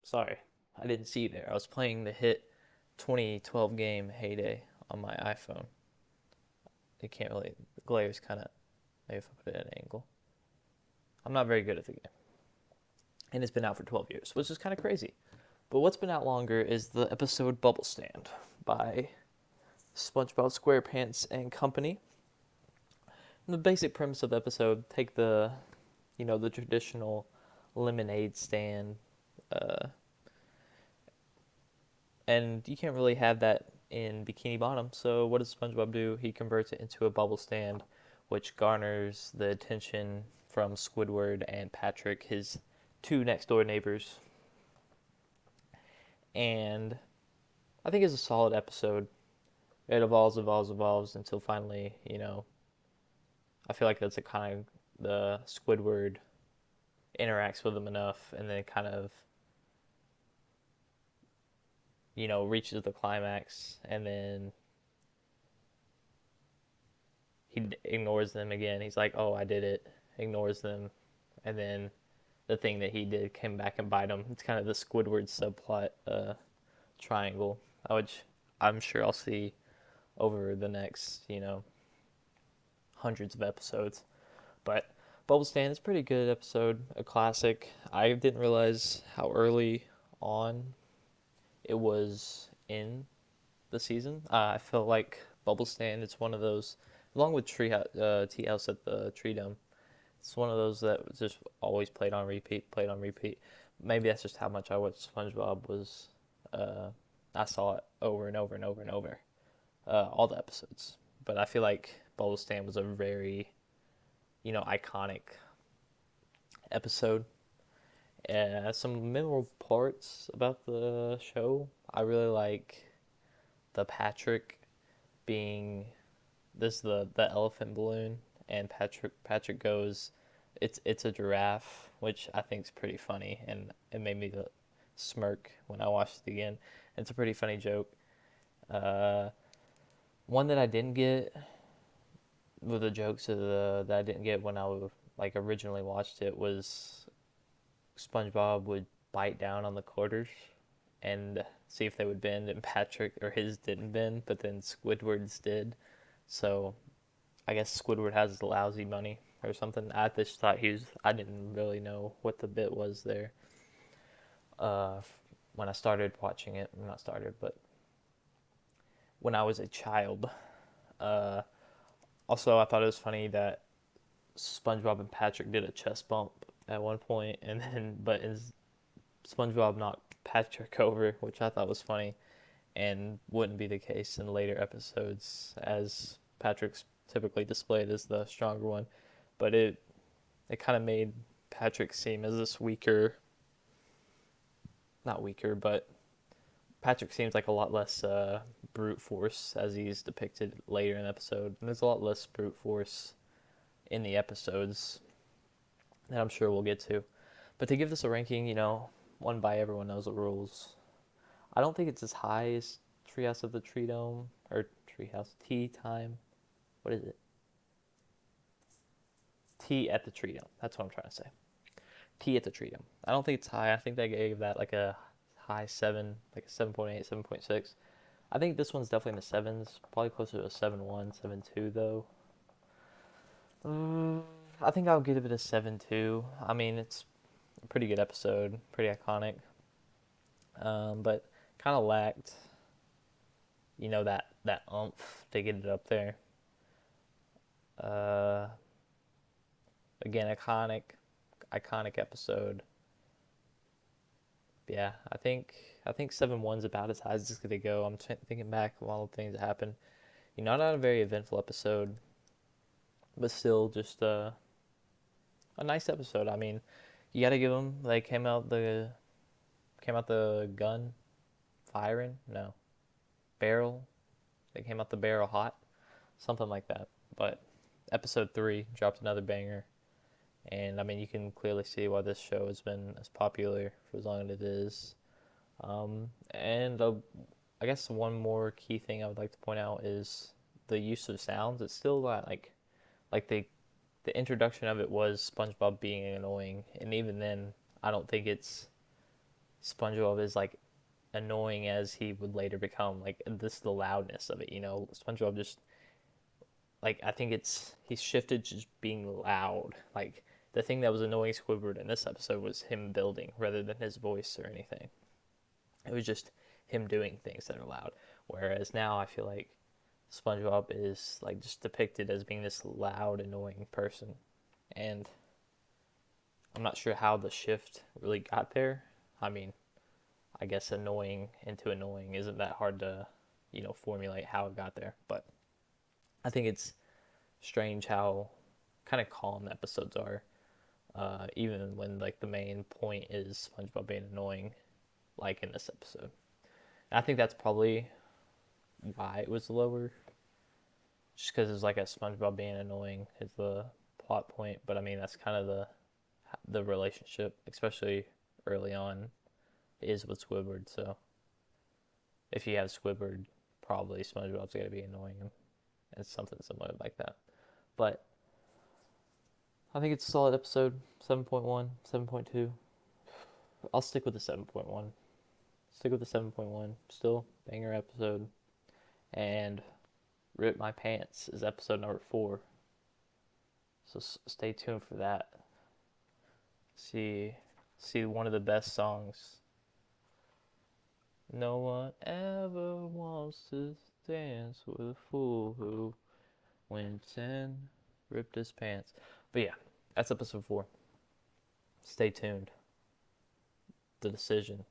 Sorry, I didn't see you there. I was playing the hit 2012 game Heyday on my iPhone. It can't really, the glare's kind of, maybe if I put it at an angle. I'm not very good at the game. And it's been out for 12 years, which is kind of crazy. But what's been out longer is the episode Bubblestand by SpongeBob SquarePants and Company. And the basic premise of the episode, take the traditional lemonade stand, uh, and you can't really have that in Bikini Bottom. So what does SpongeBob do? He converts it into a bubble stand, which garners the attention from Squidward and Patrick, his two next door neighbors. And I think it's a solid episode. It evolves until finally, I feel like that's a kind of the Squidward interacts with him enough, and then kind of reaches the climax, and then he ignores them again. He's like, "Oh, I did it." Ignores them, and then the thing that he did came back and bite him. It's kind of the Squidward subplot triangle, which I'm sure I'll see over the next hundreds of episodes. But Bubble Stand is a pretty good episode, a classic. I didn't realize how early on it was in the season. I feel like Bubble Stand, it's one of those, along with Tea House at the Tree Dome, it's one of those that just always played on repeat, played on repeat. Maybe that's just how much I watched SpongeBob was. I saw it over and over and over and over, all the episodes. But I feel like Bubble Stand was a very, iconic episode. Some memorable parts about the show. I really like the Patrick being this the elephant balloon, and Patrick goes, it's a giraffe, which I think is pretty funny, and it made me smirk when I watched it again. It's a pretty funny joke. Uh, One that I didn't get with the jokes of the that I didn't get when I was like originally watched it was SpongeBob would bite down on the quarters and see if they would bend, and Patrick or his didn't bend, but then Squidward's did. So I guess Squidward has lousy money or something. I just thought I didn't really know what the bit was there. Uh, when I started watching it, not started, but when I was a child. Uh, Also, I thought it was funny that SpongeBob and Patrick did a chest bump at one point, and then SpongeBob knocked Patrick over, which I thought was funny, and wouldn't be the case in later episodes, as Patrick's typically displayed as the stronger one. But it kind of made Patrick seem as this weaker, not weaker, but Patrick seems like a lot less brute force as he's depicted later in the episode. And there's a lot less brute force in the episodes that I'm sure we'll get to. But to give this a ranking, one by everyone knows the rules. I don't think it's as high as Treehouse of the Tree Dome or Treehouse Tea Time. What is it? Tea at the Tree Dome. That's what I'm trying to say. Tea at the Tree Dome. I don't think it's high. I think they gave that like a high 7, like a 7.8, 7.6. I think this one's definitely in the sevens, probably closer to a 7.1, 7.2 though. I think I'll give it a 7.2. I mean, it's a pretty good episode, pretty iconic, but kind of lacked, that oomph to get it up there. Uh, Again, iconic episode. Yeah, I think 7.1's about as high as it's gonna go. I'm thinking back of all the things that happened. Not a very eventful episode, but still just a nice episode. I mean, you gotta give them. They came out the gun firing. No, barrel. They came out the barrel hot, something like that. But episode 3 dropped another banger, and I mean, you can clearly see why this show has been as popular for as long as it is. And I guess one more key thing I would like to point out is the use of sounds. It's still not like the introduction of it was SpongeBob being annoying, and even then, I don't think it's SpongeBob is like annoying as he would later become. Like this is the loudness of it, you know. SpongeBob just like I think it's he's shifted to just being loud. Like the thing that was annoying Squidward in this episode was him building rather than his voice or anything. It was just him doing things that are loud. Whereas now I feel like SpongeBob is like just depicted as being this loud, annoying person, and I'm not sure how the shift really got there. I mean, I guess annoying into annoying isn't that hard to, formulate how it got there. But I think it's strange how kind of calm the episodes are, even when like the main point is SpongeBob being annoying, like in this episode. And I think that's probably why it was lower, just because it's like a SpongeBob being annoying is the plot point. But I mean that's kind of the relationship, especially early on, is with Squidward. So if you have Squidward, probably SpongeBob's got to be annoying him. It's something similar like that. But I think it's a solid episode. 7.1, 7.2. I'll stick with the 7.1. Stick with the 7.1. Still banger episode. And Rip My Pants is episode number 4. So stay tuned for that. See one of the best songs. No one ever wants to dance with a fool who went and ripped his pants. But yeah, that's episode 4. Stay tuned. The decision.